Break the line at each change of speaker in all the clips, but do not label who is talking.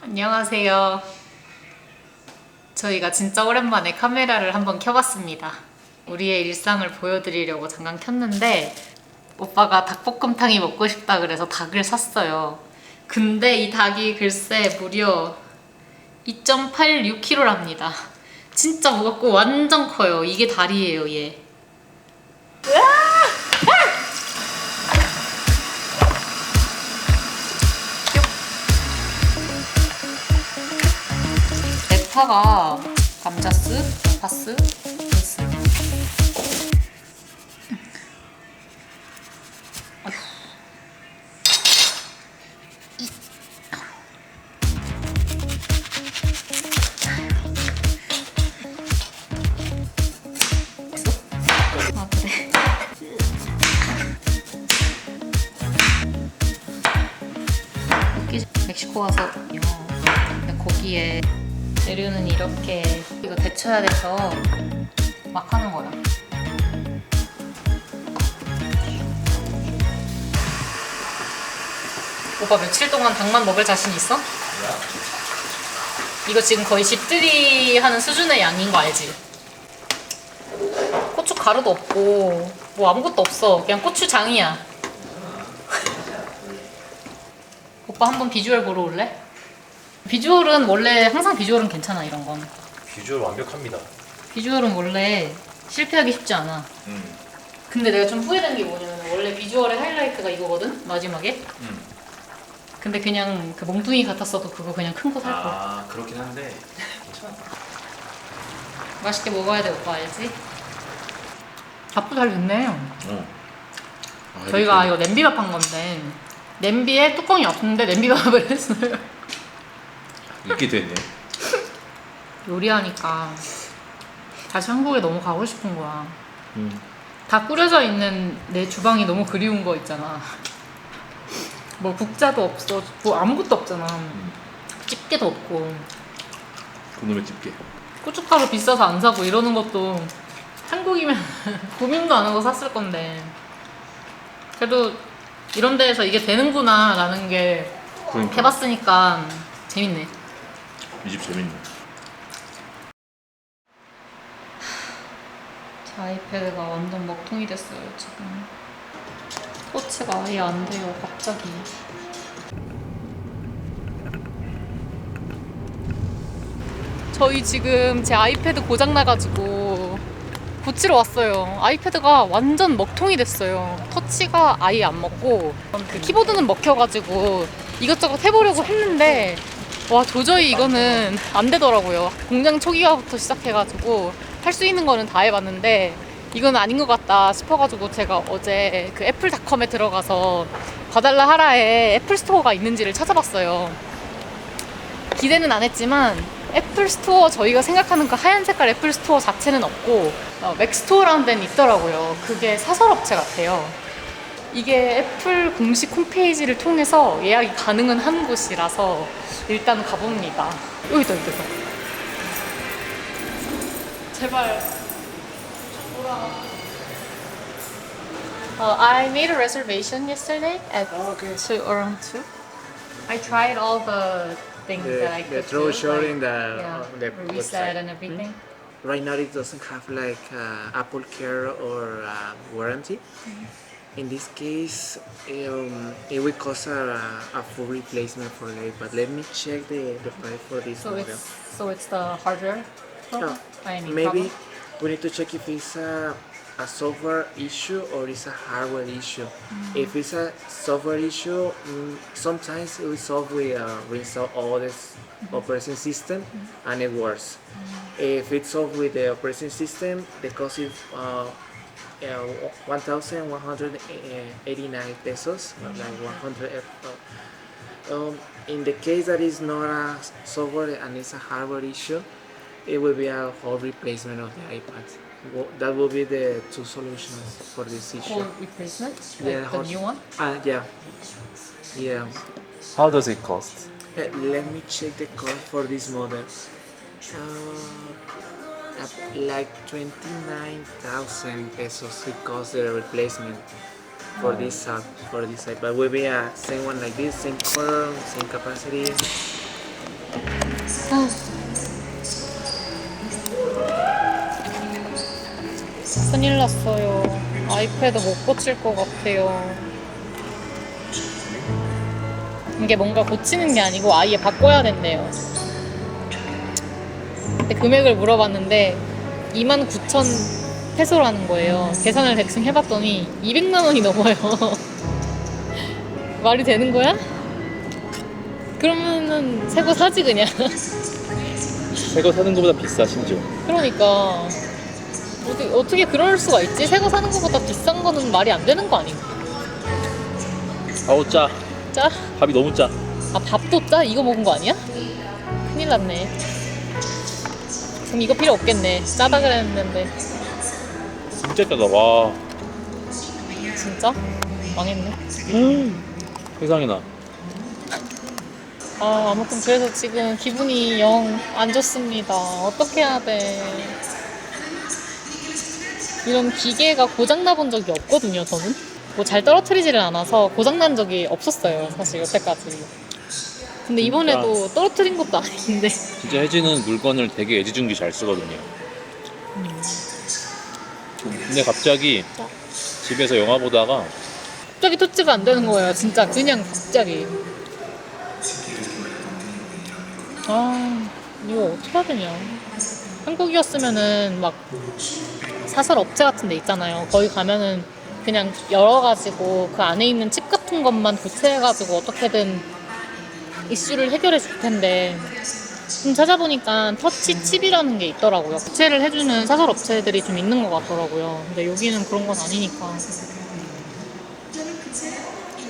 안녕하세요. 저희가 진짜 오랜만에 카메라를 한번 켜봤습니다. 우리의 일상을 보여드리려고 잠깐 켰는데 오빠가 닭볶음탕이 먹고 싶다 그래서 닭을 샀어요. 근데 이 닭이 글쎄 무려 2.86kg랍니다. 진짜 무겁고 완전 커요. 이게 다리예요, 얘. 대파가 감자스, 파스, 베이스. 아 그래. 여기 멕시코 와서 고기에 재료는 이렇게 이거 데쳐야 돼서 막 하는 거야. 오빠 며칠 동안 닭만 먹을 자신 있어? 이거 지금 거의 집들이 하는 수준의 양인 거 알지? 고추 가루도 없고 뭐 아무것도 없어. 그냥 고추장이야. 오빠 한번 비주얼 보러 올래? 비주얼은 원래 항상 비주얼은 괜찮아. 이런 건
비주얼 완벽합니다.
비주얼은 원래 실패하기 쉽지 않아. 근데 내가 좀 후회된 게 뭐냐면 원래 비주얼의 하이라이트가 이거거든? 마지막에. 근데 그냥 그 몽둥이 같았어도 그거 그냥 큰 거 살 거.
아 그렇긴 한데 괜찮아.
맛있게 먹어야 돼. 오빠 알지? 밥도 잘 됐네. 저희가 이거 냄비밥 한 건데 냄비에 뚜껑이 없는데 냄비밥을 했어요.
이렇게 됐네.
요리하니까 다시 한국에 너무 가고 싶은 거야. 다 꾸려져 있는 내 주방이 너무 그리운 거 있잖아. 뭐 국자도 없어, 뭐 아무것도 없잖아. 집게도 없고.
그놈의 집게.
고춧가루 비싸서 안 사고 이러는 것도 한국이면 고민도 안 하고 샀을 건데 그래도 이런 데에서 이게 되는구나 라는 게
그러니까.
해봤으니까 재밌네.
이 집 재밌네.
제 아이패드가 완전 먹통이 됐어요 지금. 터치가 아예 안 돼요 갑자기. 저희 지금 제 아이패드 고장 나가지고 고치러 왔어요. 아이패드가 완전 먹통이 됐어요. 터치가 아예 안 먹고 그 키보드는 먹혀가지고 이것저것 해보려고 했는데 와 도저히 이거는 안 되더라고요. 공장 초기화부터 시작해가지고 할 수 있는 거는 다 해봤는데 이건 아닌 것 같다 싶어가지고 제가 어제 그 애플닷컴에 들어가서 과달라하라에 애플 스토어가 있는지를 찾아봤어요. 기대는 안 했지만 애플 스토어, 저희가 생각하는 그 하얀 색깔 애플 스토어 자체는 없고 맥스토어라는 데는 있더라고요. 그게 사설업체 같아요. 이게 애플 공식 홈페이지를 통해서 예약이 가능은 한 곳이라서 일단 가봅니다. 여기 있다. 제발 뭐라. I made a reservation yesterday at around 2. I tried all the things that I could do,
showing
like,
the
reset and everything.
Right now it doesn't have like Apple Care or warranty. In this case, it will cost a full replacement for it. But let me check the price for this model.
So it's the hardware problem? I mean,
Maybe
problem?
we need to check if it's a software issue or it's a hardware issue. If it's a software issue, sometimes it will solve with reinstall all this operating system and it works. If it's solved with the operating system, the cost is 1,189 pesos, like 100. In the case that is not a software and it's a hardware issue, it will be a whole replacement of the iPad. That will be the two solutions for this issue.
Whole replacement?
Yeah,
Like the new one?
Yeah.
How does it cost?
Let me check the cost for this model. Like 29,000 pesos it costs the replacement for this side. But will be a same one like this, same color, same capacity.
아. 큰일 났어요. 아이패드 못 고칠 것 같아요. 이게 뭔가 고치는 게 아니고 아예 바꿔야 된대요. 근데 금액을 물어봤는데 29,000 페소라는 거예요. 계산을 대충 해봤더니 200만 원이 넘어요. 말이 되는 거야? 그러면은 새 거 사지 그냥.
새 거 사는 것보다 비싸 심지어.
그러니까 어떻게 그럴 수가 있지? 새 거 사는 것보다 비싼 거는 말이 안 되는 거 아닌가?
아우 짜.
짜?
밥이 너무 짜.
아 밥도 짜? 이거 먹은 거 아니야? 큰일 났네. 그럼 이거 필요 없겠네. 짜다 그랬는데.
진짜 짜다. 와.
진짜? 망했네.
세상에 나.
아, 아무튼 그래서 지금 기분이 영 안 좋습니다. 어떻게 해야 돼? 이런 기계가 고장나 본 적이 없거든요, 저는. 뭐 잘 떨어뜨리지를 않아서 고장난 적이 없었어요, 사실 여태까지. 근데 이번에도 떨어뜨린 것도 아닌데.
진짜 혜진은 물건을 되게 애지중지 잘 쓰거든요. 근데 갑자기 집에서 영화 보다가
갑자기 터치가 안 되는 거예요, 진짜. 그냥 갑자기. 아, 이거 어떻게 해야 되냐. 한국이었으면은 막 사설 업체 같은 데 있잖아요. 거기 가면은 그냥 열어가지고 그 안에 있는 칩 같은 것만 교체해가지고 어떻게든 이슈를 해결해 줄 텐데 좀 찾아보니까 터치 칩이라는 게 있더라고요. 교체를 해주는 사설 업체들이 좀 있는 것 같더라고요. 근데 여기는 그런 건 아니니까.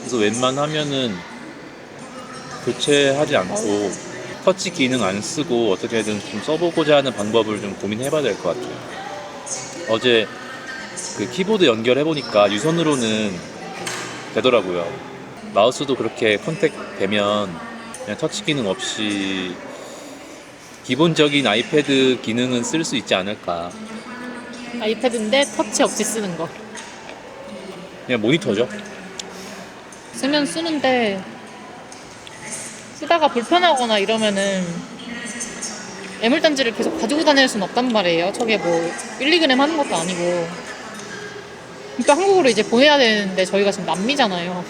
그래서 웬만하면은 교체하지 않고 터치 기능 안 쓰고 어떻게든 좀 써보고자 하는 방법을 좀 고민해봐야 될 것 같아요. 어제 그 키보드 연결해보니까 유선으로는 되더라고요. 마우스도 그렇게 컨택 되면 그냥 터치 기능 없이 기본적인 아이패드 기능은 쓸 수 있지 않을까.
아이패드인데 터치 없이 쓰는 거.
그냥 모니터죠.
쓰면 쓰는데 쓰다가 불편하거나 이러면은 애물단지를 계속 가지고 다닐 순 없단 말이에요. 저게 뭐 1, 2g 하는 것도 아니고. 그러니까 한국으로 이제 보내야 되는데 저희가 지금 남미잖아요.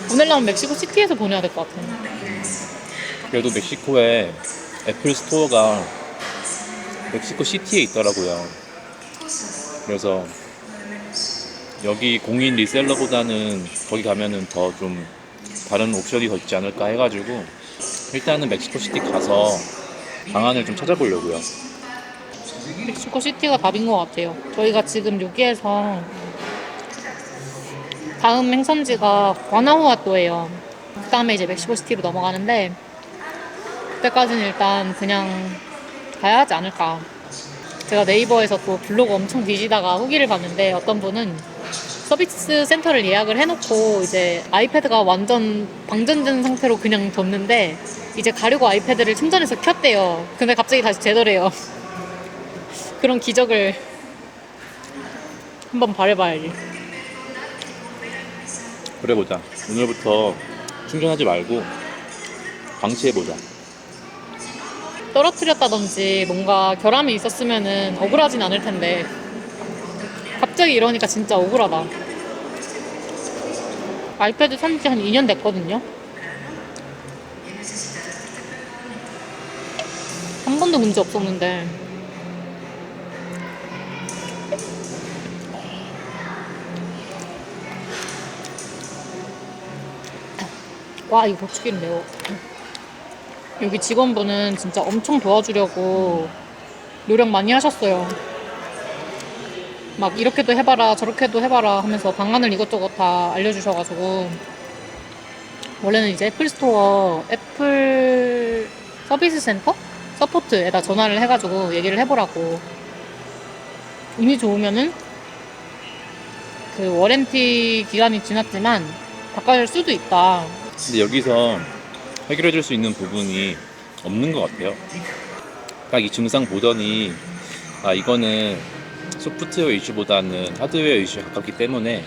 보내려면 멕시코 시티에서 보내야 될 것 같아요.
그래도 멕시코에 애플 스토어가 멕시코 시티에 있더라고요. 그래서 여기 공인 리셀러보다는 거기 가면은 더 좀 다른 옵션이 더 있지 않을까 해가지고 일단은 멕시코 시티 가서 방안을 좀 찾아보려고요.
멕시코 시티가 답인 것 같아요. 저희가 지금 여기에서 다음 행선지가 과나후아토예요. 그 다음에 이제 멕시코 시티로 넘어가는데 그때까지는 일단 그냥 가야 하지 않을까. 제가 네이버에서 또 블로그 엄청 뒤지다가 후기를 봤는데 어떤 분은 서비스 센터를 예약을 해놓고 이제 아이패드가 완전 방전된 상태로 그냥 뒀는데 이제 가려고 아이패드를 충전해서 켰대요. 근데 갑자기 다시 되더래요. 그런 기적을 한번 바라봐야지.
그래 보자. 오늘부터 충전하지 말고 방치해보자.
떨어뜨렸다든지 뭔가 결함이 있었으면은 억울하진 않을 텐데 갑자기 이러니까 진짜 억울하다. 아이패드 산지 한 2년 됐거든요. 한 번도 문제 없었는데 와 이거 고추기름 매워. 여기 직원분은 진짜 엄청 도와주려고 노력 많이 하셨어요. 막 이렇게도 해봐라 저렇게도 해봐라 하면서 방안을 이것저것 다 알려주셔가지고 원래는 이제 애플 스토어 애플 서비스 센터? 서포트에다 전화를 해가지고 얘기를 해보라고. 이미 좋으면은 그 워런티 기간이 지났지만 바꿔줄 수도 있다.
근데 여기서 해결해줄 수 있는 부분이 없는 것 같아요. 딱 이 증상 보더니 아 이거는 소프트웨어 이슈보다는 하드웨어 이슈에 가깝기 때문에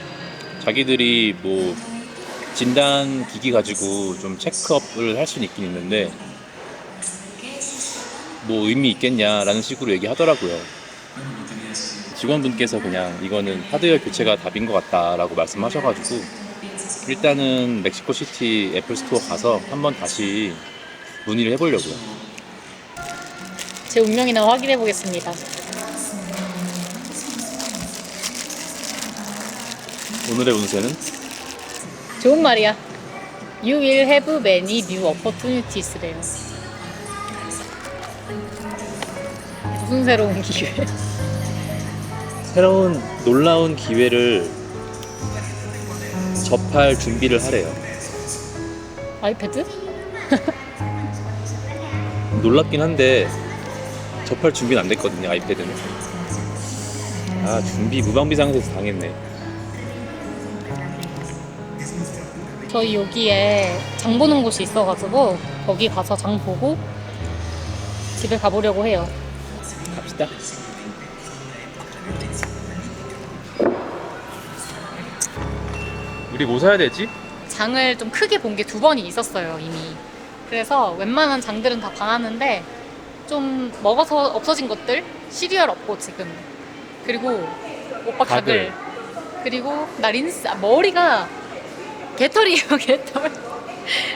자기들이 뭐 진단 기기 가지고 좀 체크업을 할 수는 있긴 있는데 뭐 의미 있겠냐라는 식으로 얘기하더라고요. 직원분께서 그냥 이거는 하드웨어 교체가 답인 것 같다라고 말씀하셔가지고 일단은 멕시코시티 애플스토어 가서 한번 다시 문의를 해보려고요.
제 운명이나 확인해 보겠습니다.
오늘의 운세는
좋은 말이야. You will have many new opportunities래요. 무슨 새로운 기회?
새로운 놀라운 기회를 접할 준비를 하래요.
아이패드?
놀랍긴 한데 접할 준비는 안 됐거든요. 아이패드는. 아, 준비 무방비상에서 당했네.
저희 여기에 장 보는 곳이 있어가지고 거기 가서 장 보고 집에 가보려고 해요.
갑시다. 우리 뭐 사야 되지?
장을 좀 크게 본 게 2번이 있었어요 이미. 그래서 웬만한 장들은 다 봐놨는데 좀 먹어서 없어진 것들, 시리얼 없고 지금, 그리고 오빠 가글, 그리고 나 린스, 머리가 개털이에요. 개털.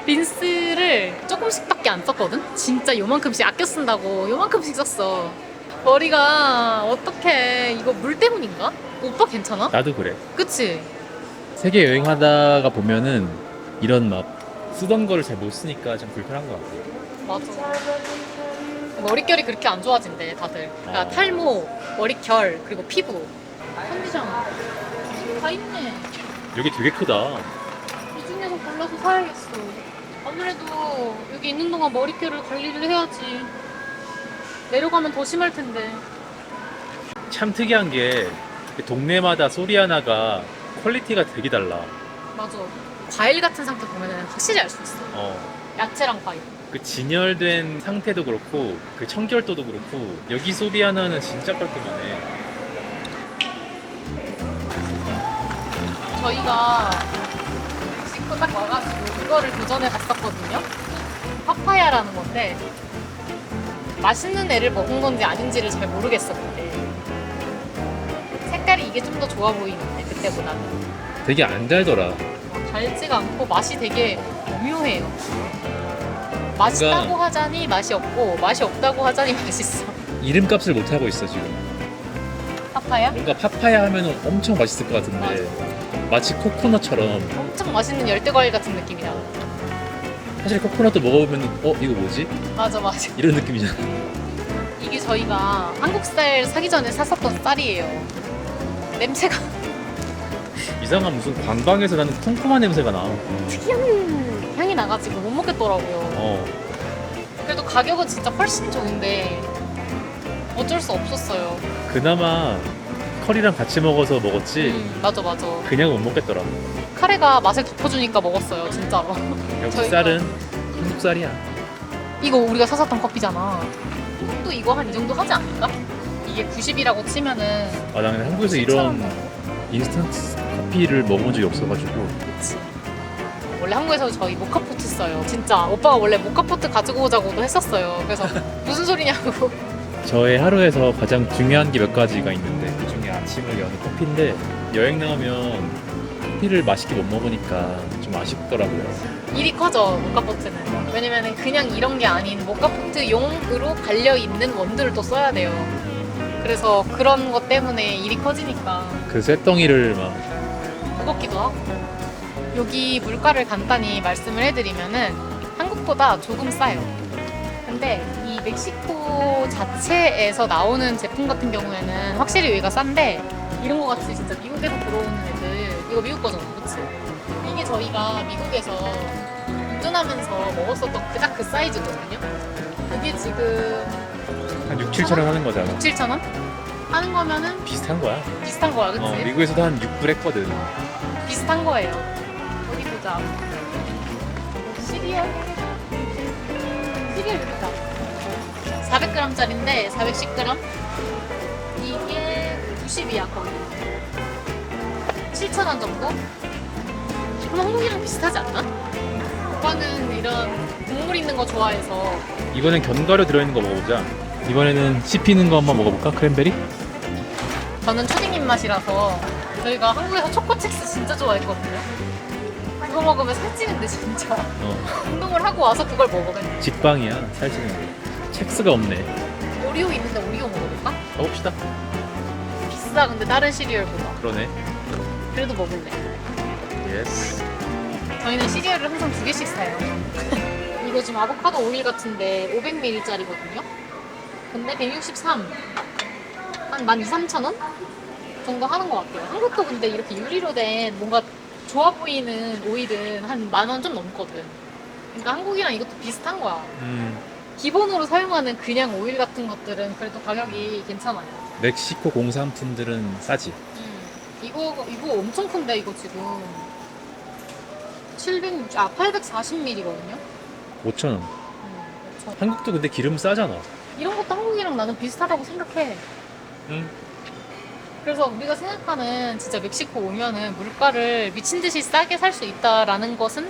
린스를 조금씩밖에 안 썼거든? 진짜 요만큼씩 아껴 쓴다고 요만큼씩 썼어. 머리가 어떡해. 이거 물 때문인가? 오빠 괜찮아?
나도 그래.
그치?
세계 여행하다가 보면은 이런 막 쓰던 거를 잘 못 쓰니까 좀 불편한 것 같아.
맞아. 머릿결이 그렇게 안 좋아진대 다들. 그러니까
어.
탈모, 머릿결, 그리고 피부 컨디션 다 있네.
여기 되게 크다.
이 중에서 골라서 사야겠어. 아무래도 여기 있는 동안 머릿결을 관리를 해야지. 내려가면 더 심할 텐데.
참 특이한 게 동네마다 소리아나가 퀄리티가 되게 달라.
맞아. 과일 같은 상태 보면 확실히 알 수 있어. 야채랑 과일.
그 진열된 상태도 그렇고 그 청결도도 그렇고 여기 소리아나는 진짜 깔끔하네.
저희가 멕시코 딱 와가지고 이거를 도전해 봤었거든요. 파파야라는 건데 맛있는 애를 먹은 건지 아닌지를 잘 모르겠어 그때. 색깔이 이게 좀 더 좋아 보이는데 그때보다는.
되게 안 달더라.
달지가 않고 맛이 되게 오묘해요. 맛있다고 하자니 맛이 없고 맛이 없다고 하자니 맛있어.
이름값을 못 하고 있어 지금.
파파야?
뭔가 파파야 하면은 엄청 맛있을 것 같은데 마치 코코넛처럼.
엄청 맛있는 열대과일 같은 느낌이야.
사실 코코넛도 먹어보면 이거 뭐지?
맞아 맞아.
이런 느낌이잖아.
이게 저희가 한국 쌀 사기 전에 샀었던 쌀이에요. 냄새가
이상한 무슨 관광에서 나는 쿰쿰한 냄새가 나.
특이한 향이 나가지고 못 먹겠더라고요. 그래도 가격은 진짜 훨씬 좋은데 어쩔 수 없었어요.
그나마 커리랑 같이 먹어서 먹었지.
맞아 맞아.
그냥 못 먹겠더라.
카레가 맛을 덮어주니까 먹었어요 진짜로.
역시
저희가-
쌀은 한국 쌀이야.
이거 우리가 사셨던 커피잖아. 또 이거 한 이 정도 하지 않을까? 이게 90이라고 치면은
아, 나는 한국에서
7,000원
이런
정도.
인스턴트 커피를 먹어본 적이 없어가지고.
그치. 원래 한국에서 저희 모카포트 써요. 진짜 오빠가 원래 모카포트 가지고 오자고도 했었어요. 그래서 무슨 소리냐고.
저의 하루에서 가장 중요한 게 몇 가지가 있는데 그 중에 아침을 여는 커피인데 여행 나오면 커피를 맛있게 못 먹으니까 좀 아쉽더라고요.
일이 커져 모카포트는. 왜냐면은 그냥 이런 게 아닌 모카포트용으로 갈려있는 원두를 또 써야 돼요. 그래서 그런 것 때문에 일이 커지니까
그 쇳덩이를 막
무겁기도 하고. 여기 물가를 간단히 말씀을 해드리면은 한국보다 조금 싸요. 근데 이 멕시코 자체에서 나오는 제품 같은 경우에는 확실히 여기가 싼데 이런 거 같이 진짜 미국에서 들어오는 애들 이거 미국 거잖아, 그치? 이게 저희가 미국에서 운전하면서 먹었었던 딱 그 사이즈거든요. 그게 지금
한 6, 7천 원 하는 거잖아.
7,000원? 하는 거면은
비슷한 거야.
비슷한 거야, 그치?
미국에서도 한 6불 했거든.
비슷한 거예요. 어디 보자. 시리얼? 시리얼 여기다. 400g짜리인데 410g? 이게 90이야 거의. 7,000원 정도? 그럼 한국이랑 비슷하지 않나? 오빠는 이런 국물 있는 거 좋아해서.
이번엔 견과류 들어있는 거 먹어보자. 이번에는 씹히는 거 한번 먹어볼까? 크랜베리?
저는 초딩 입맛이라서 저희가 한국에서 초코칩스 진짜 좋아했거든요. 그거 먹으면 살찌는데 진짜. 운동을 하고 와서 그걸 먹어 맨날.
직방이야, 살찌는 거. 첵스가 없네.
오리오 있는데 오리오 먹어볼까?
가봅시다.
비싸 근데 다른 시리얼보다.
그러네.
그래도 먹을래.
예스.
저희는 시리얼을 항상 2개씩 사요. 이거 지금 아보카도 오일 같은데 500ml짜리거든요. 근데 163. 한 12,000~13,000원 정도 하는 것 같아요. 한국도 근데 이렇게 유리로 된 뭔가 좋아 보이는 오일은 한 10,000원 좀 넘거든. 그러니까 한국이랑 이것도 비슷한 거야. 기본으로 사용하는 그냥 오일 같은 것들은 그래도 가격이 괜찮아요.
멕시코 공산품들은 싸지.
이거 엄청 큰데 이거 지금 840ml거든요.
5,000원. 한국도 근데 기름 싸잖아.
이런 것도 한국이랑 나는 비슷하다고 생각해.
응.
그래서 우리가 생각하는 진짜 멕시코 오면은 물가를 미친 듯이 싸게 살 수 있다라는 것은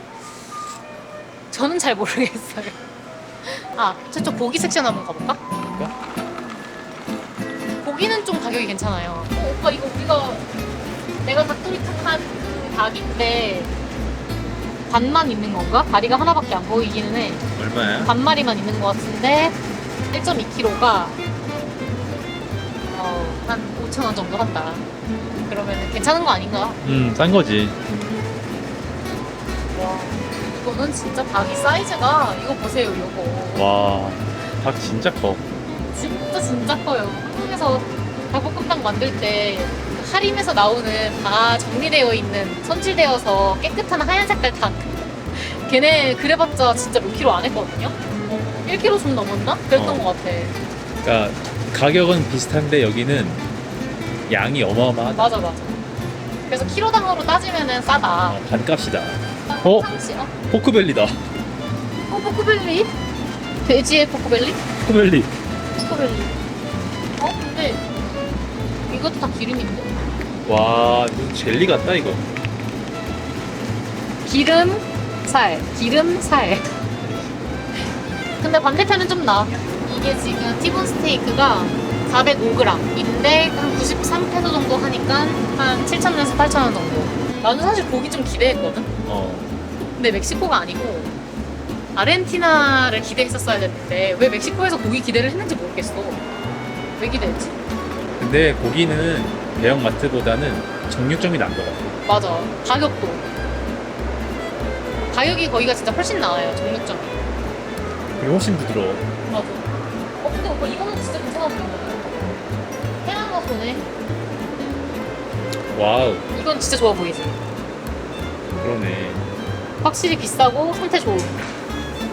저는 잘 모르겠어요. 아, 저쪽 고기 섹션 한번 가볼까? 고기는 좀 가격이 괜찮아요. 오빠 이거 우리가 내가 닭도리탕한 그 닭인데 반만 있는 건가? 다리가 하나밖에 안 보이기는 해.
얼마야?
반마리만 있는 것 같은데 1.2kg가 한 5,000원 정도 한다. 그러면 괜찮은 거 아닌가?
싼 거지.
와, 이거는 진짜 닭이 사이즈가 이거 보세요, 이거.
와, 닭 진짜 커.
진짜 커요. 한국에서 닭볶음탕 만들 때 할인에서 나오는 다 정리되어 있는 손질되어서 깨끗한 하얀 색깔 닭. 걔네 그래봤자 진짜 몇 킬로 안 했거든요. 1kg 좀 넘었나? 그랬던 것 같아.
그러니까 가격은 비슷한데 여기는 양이 어마어마하다.
맞아. 그래서 킬로당으로 따지면은 싸다.
반값이다.
상시,
포크벨리다.
포크벨리? 돼지의 포크벨리?
포크벨리.
포크벨리. 근데 이것도 다 기름인데?
와, 이거 젤리 같다 이거.
기름살. 근데 반대편은 좀 나아. 이게 지금 티본 스테이크가 405g인데 한 93페소 정도 하니까 한 7,000원에서 8,000원 정도. 나는 사실 고기 좀 기대했거든? 근데 멕시코가 아니고 아르헨티나를 기대했었어야 됐는데 왜 멕시코에서 고기 기대를 했는지 모르겠어. 왜 기대했지?
근데 고기는 대형 마트보다는 정육점이 나은 것 같아.
맞아. 가격이 거기가 진짜 훨씬 나아요. 정육점이.
그리고 훨씬 부드러워.
맞아. 근데 오빠 이거는 진짜 괜찮아 보인다. 해안가소네.
와우,
이건 진짜 좋아 보이지?
그러네.
확실히 비싸고 상태 좋은.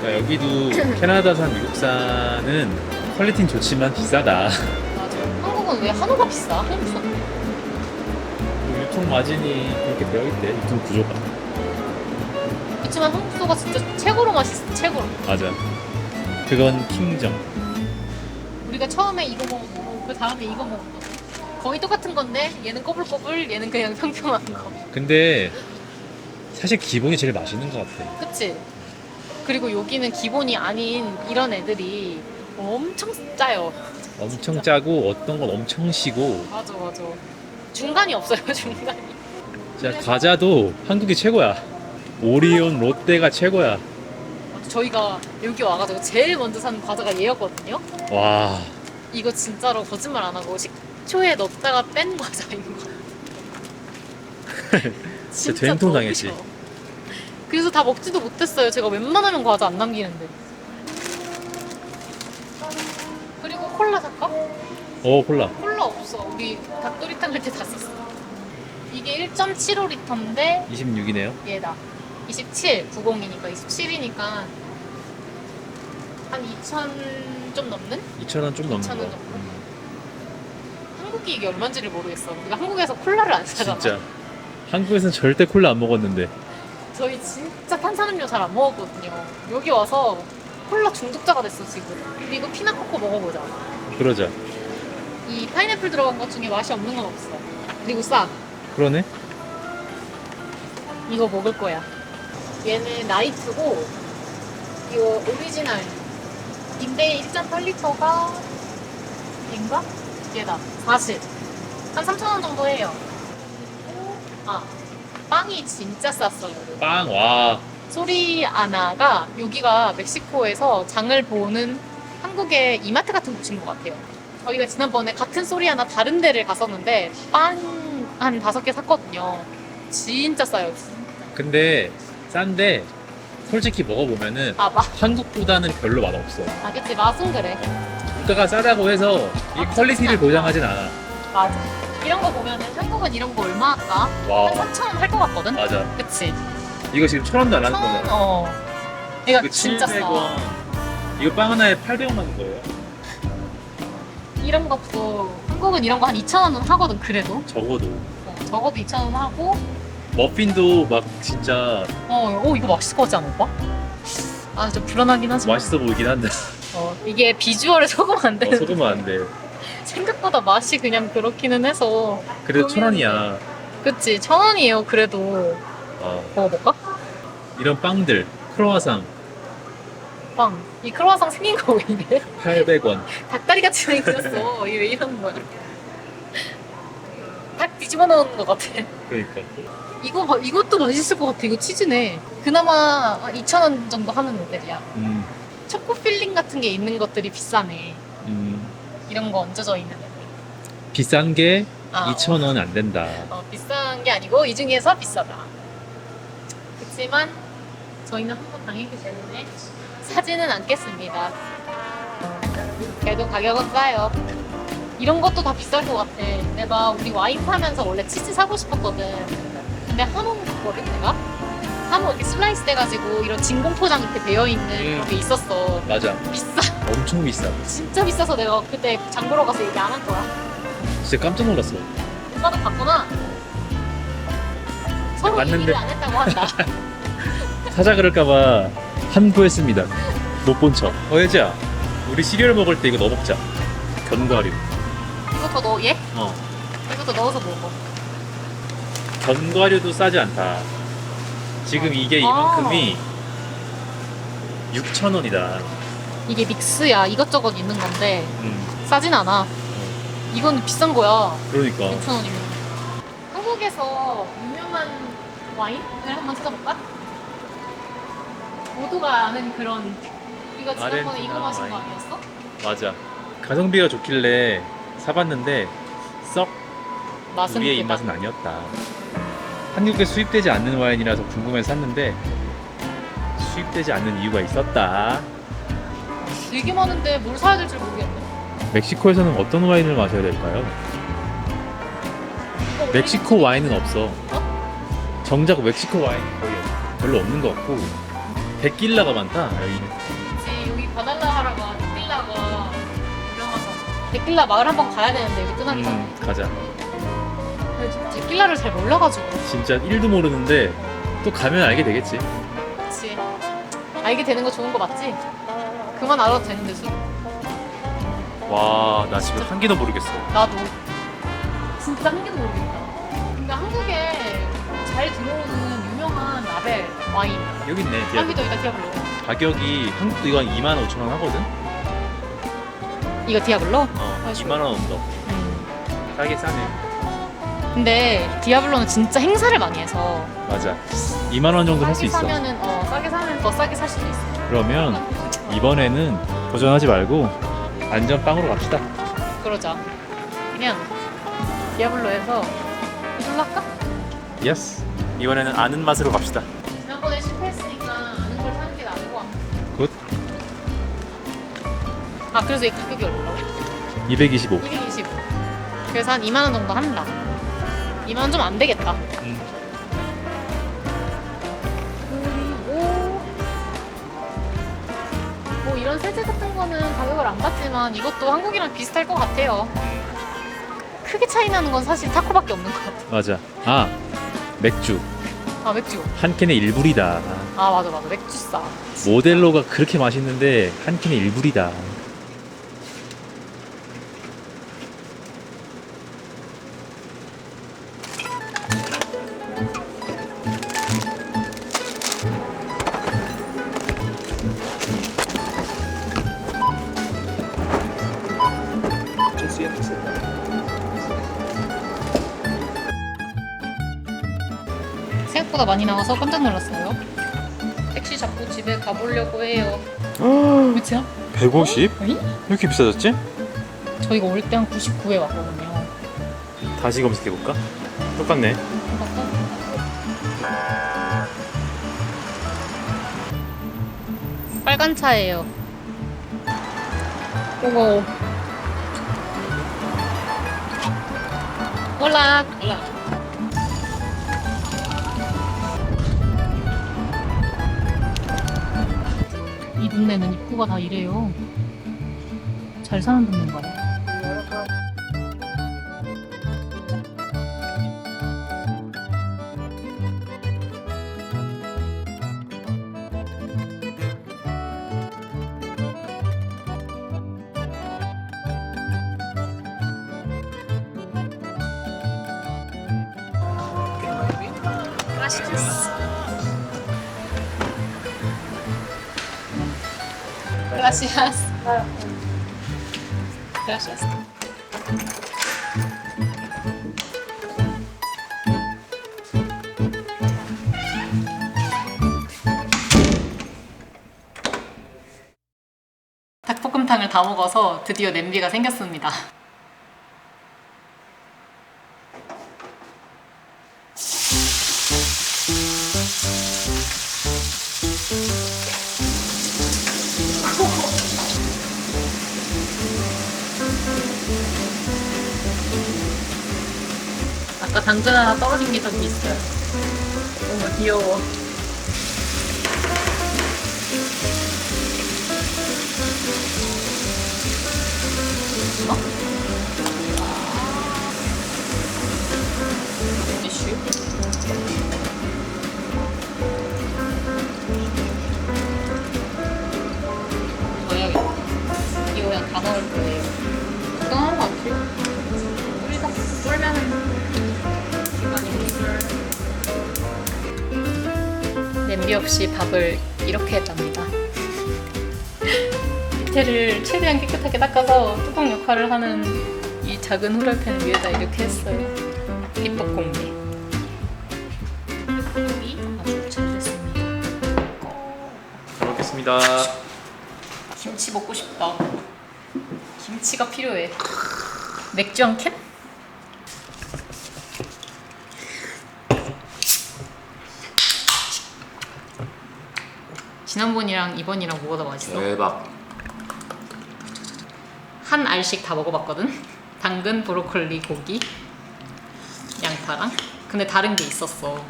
그러니까 여기도 캐나다산, 미국산은 퀄리티는 좋지만 비싸다.
맞아. 한국은 왜 한우가 비싸? 한국산.
유통 마진이 그렇게 되어 있대. 유통 구조가.
그렇지만 한국소가 진짜 최고로 맛있어. 최고로.
맞아. 그건 킹정.
우리가 처음에 이거 먹고 그 다음에 이거 먹었거든. 거의 똑같은 건데 얘는 꼬불꼬불, 얘는 그냥 평평한 거.
근데 사실 기본이 제일 맛있는 것 같아.
그치? 그리고 여기는 기본이 아닌 이런 애들이 엄청 짜요.
엄청 짜고 어떤 건 엄청 시고.
맞아. 중간이 없어요. 중간이.
진짜 과자도 한국이 최고야. 오리온, 롯데가 최고야.
저희가 여기 와가지고 제일 먼저 산 과자가 얘였거든요.
와,
이거 진짜로 거짓말 안 하고 식초에 넣었다가 뺀 과자인 거야.
진짜 된통 당했지.
너무 싫어. 그래서 다 먹지도 못했어요. 제가 웬만하면 과자 안 남기는데. 그리고 콜라 살까?
콜라.
콜라 없어. 우리 닭도리탕 할 때 다 썼어. 이게 1.75리터인데
26이네요.
얘다. 27, 90이니까 27이니까 한 2,000 좀 넘는?
2,000원 좀 넘는
2,000원
거.
정도? 한국이 이게 얼마인지를 모르겠어. 우리가 한국에서 콜라를 안 사잖아.
진짜. 한국에서는 절대 콜라 안 먹었는데.
저희 진짜 탄산음료 잘 안 먹었거든요. 여기 와서 콜라 중독자가 됐어 지금. 이거 피나코코 먹어보자.
그러자.
이 파인애플 들어간 것 중에 맛이 없는 건 없어. 그리고 싸.
그러네.
이거 먹을 거야. 얘는 나이트고 이거 오리지널 인데 1.8리터가 얘인가? 얘다 40. 한 3,000원 정도 해요. 아 빵이 진짜 쌌어요.
빵, 와.
소리아나가 여기가 멕시코에서 장을 보는 한국의 이마트 같은 곳인 것 같아요. 저희가 지난번에 같은 소리아나 다른 데를 갔었는데 빵 한 5개 샀거든요. 진짜 싸요.
근데 싼데 솔직히 먹어보면은
아,
한국보다는 별로 맛없어.
그치 맛은 그래.
물가가 싸다고 해서 이 퀄리티를 보장하진 않아.
맞아. 이런 거 보면은 한국은 이런 거 얼마 할까?
와,
한 3,000원 할 것 같거든?
맞아.
그치?
이거 지금 1,000원도 안 하는
1,000원?
거잖아.
어. 이거
이거
진짜 싸.
700원. 이거 빵 하나에 800원 하는 거예요.
이런 것도 한국은 이런 거 한 2,000원은 하거든 그래도.
적어도.
적어도 2,000원 하고
머핀도 막 진짜
이거 맛있을 것 같지 않아 오빠? 아 좀 불안하긴 하지만
맛있어 보이긴 한데
이게 비주얼에 속으면 안 되는데
속으면 안 돼.
생각보다 맛이 그냥 그렇기는 해서
그래도
고민인데.
1,000원이야.
그치 1,000원이에요 그래도. 먹어볼까?
이런 빵들, 크로와상
빵. 이 크로와상 생긴 거 왜 이래?
800원.
닭다리 같이 생겼어. 이게 왜 이러는 거야? 닭 뒤집어 넣은 것 같아.
그러니까.
이것도 맛있을 것 같아. 이거 치즈네. 그나마 2,000원 정도 하는 모델이야. 초코 필링 같은 게 있는 것들이 비싸네. 이런 거 얹어져 있는 애들.
비싼 게
아,
2,000원 안 된다.
비싼 게 아니고 이 중에서 비싸다. 그렇지만 저희는 한 번 당했기 때문에 사지는 않겠습니다. 그래도 가격은 싸요. 이런 것도 다 비쌀 것 같아. 내가 우리 와인 사면서 원래 치즈 사고 싶었거든. 근데 한옥 거든 내가? 한옥 이렇게 슬라이스 돼가지고 이런 진공 포장 이렇게 되어 있는 그런 게 있었어.
맞아.
비싸.
엄청 비싸.
진짜 비싸서 내가 그때 장 보러 가서 얘기 안 한 거야.
진짜 깜짝 놀랐어.
오빠도 봤구나. 서로
봤는데.
얘기를 안 했다고 한다.
사자 그럴까봐 함구했습니다. 못 본 척. 혜지야, 우리 시리얼 먹을 때 이거 넣어 먹자. 견과류.
이거 더 넣어 얘?
어.
이거 더 넣어서 먹어.
견과류도 싸지 않다. 지금 이게 이만큼이 6,000원이다.
이게 믹스야. 이것저것 있는 건데 싸진 않아. 이건 비싼 거야.
그러니까.
6,000원이면. 한국에서 유명한 와인을 한번 찾아볼까? 모두가 아는 그런. 우리가 지난번에
아르헨티나
이거 마신 거
와인.
아니었어?
맞아. 가성비가 좋길래 사봤는데 썩
맛은
우리의
그다.
입맛은 아니었다. 한국에 수입되지 않는 와인이라서 궁금해서 샀는데 수입되지 않는 이유가 있었다.
되게 많은데 뭘 사야 될지 모르겠네.
멕시코에서는 어떤 와인을 마셔야 될까요? 멕시코 와인은 없어. 정작 멕시코 와인이 거의 별로 없는 것 같고 데킬라가 많다 여기는.
그치, 여기 바달라하라가 데킬라가 유명하잖아. 데킬라 마을 한번 가야 되는데 여기 뜨나니까.
가자.
데킬라를 잘 몰라가지고.
진짜 1도 모르는데 또 가면 알게 되겠지.
그치. 알게 되는 거 좋은 거 맞지? 그만 알아도 되는데 술.
와, 나 지금 한 개도 모르겠어.
나도. 진짜 한 개도 모르겠다. 근데 한국에 잘 들어오는 유명한 라벨 와인.
여기 있네.
여기도 여기다 디아블로.
가격이 한국도 이거 한 25,000원 하거든?
이거 디아블로?
2만원 언더. 싸게 싸네.
근데 디아블로는 진짜 행사를 많이 해서
맞아. 2만원 정도 할 수
싸게
있어.
사면은 싸게 사면 더 싸게 살 수도 있어.
그러면 이번에는 도전하지 말고 안전빵으로 갑시다.
그러자. 그냥 디아블로에서 이걸로 할까?
예스. 이번에는 아는 맛으로 갑시다.
지난번에 실패했으니까 아는 걸 사는 게 나은 거 같아.
굿.
아 그래서 이 가격이 얼마라고?
225.
225. 그래서 한 2만 원 정도 한다. 2만 원 좀 안 되겠다. 그리고 뭐 이런 세제 같은 거는 가격을 안 받지만 이것도 한국이랑 비슷할 것 같아요. 크게 차이 나는 건 사실 타코밖에 없는 것 같아.
맞아. 아, 맥주.
아 맥주.
한 캔에 1불이다.
아 맞아 맥주 싸.
모델로가 그렇게 맛있는데 한 캔에 1불이다. sientes.
생각보다 많이 나와서 깜짝 놀랐어요. 택시 잡고 집에 가보려고 해요. 그치요?
150?
어이?
왜 이렇게 비싸졌지?
저희가 올 때 한 99에 왔거든요.
다시 검색해볼까? 똑같네.
빨간 차예요. 오고. 올라. 이 동네는 입구가 다 이래요. 잘 사는 동네인가요? Gracias. Gracias. Gracias. 닭볶음탕을 다 먹어서 드디어 냄비가 생겼습니다. 아까 당근 하나 떨어진 게 저기 있어요. 너무 귀여워. 어? 티슈? 넣어야겠다. 이거 그냥 다 넣을 거예요. 적당한 것 같아요. 우리 다 쫄면은 냄비 없이 밥을 이렇게 했답니다. 밑에를 최대한 깨끗하게 닦아서 뚜껑 역할을 하는 이 작은 후라이팬 위에다 이렇게 했어요. 비법 공개. 밥이 아주 잘 됐습니다.
잘 먹겠습니다.
김치 먹고 싶다. 김치가 필요해. 맥주 한 캔? 지난번이랑 이번이랑 뭐가 더 맛있어?
대박.
한 알씩 다 먹어봤거든? 당근, 브로콜리, 고기, 양파랑. 근데 다른 게 있었어.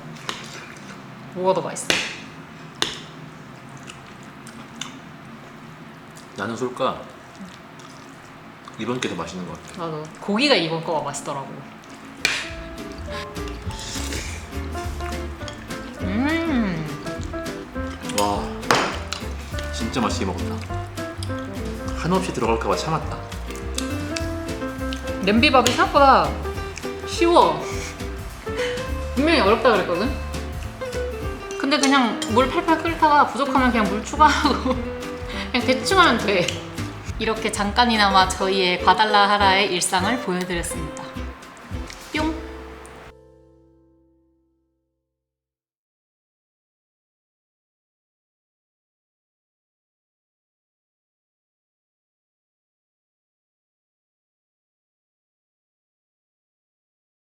뭐가 더 맛있어?
나는 솔까 이번 게 더 맛있는 것 같아.
나도 고기가 이번 거가 맛있더라고.
와, 진짜 맛있게 먹었다. 한없이 들어갈까봐 참았다.
냄비밥이 생각보다 쉬워. 분명히 어렵다 그랬거든? 근데 그냥 물 팔팔 끓다가 부족하면 그냥 물 추가하고 그냥 대충 하면 돼. 이렇게 잠깐이나마 저희의 과달라하라의 일상을 보여드렸습니다.